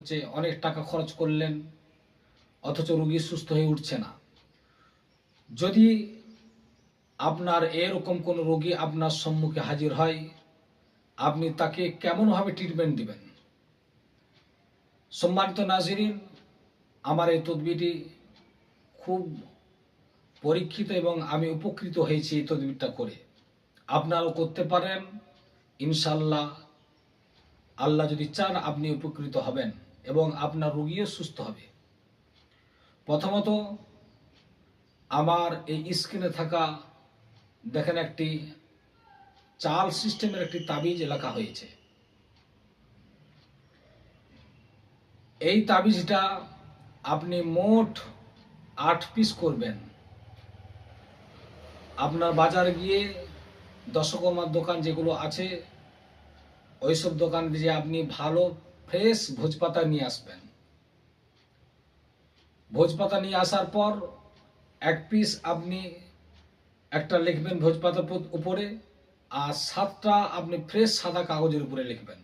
হচ্ছে, অনেক টাকা খরচ করলেন অথচ রোগী সুস্থ হয়ে উঠছে না। যদি আপনার এরকম কোনো রোগী আপনার সম্মুখে হাজির হয়, আপনি তাকে কেমনভাবে ট্রিটমেন্ট দিবেন? সম্মানিত নাজরিন, আমার এই তদবিরটি খুব পরীক্ষিত এবং আমি উপকৃত হয়েছি এই তদবিরটা করে। আপনারাও করতে পারেন ইনশাল্লাহ। আল্লাহ যদি চান আপনি উপকৃত হবেন এবং আপনার রোগীও সুস্থ হবে। প্রথমত, আমার এই স্ক্রিনে থাকা দেখেন একটি চাল সিস্টেমের একটি তাবিজ লেখা হয়েছে। এই তাবিজটা আপনি মোট 8 পিস করবেন। আপনার বাজারে গিয়ে দশকর্মার দোকান যেগুলো আছে ওইসব দোকান দিয়ে আপনি ভালো ফ্রেশ ভোজপাতা নিয়ে আসবেন। ভোজপাতা নিয়ে আসার পর 1 পিস আপনি একটা লিখবেন ভোজপাতার উপরে, আর 7টা আপনি ফ্রেশ সাদা কাগজের উপরে লিখবেন।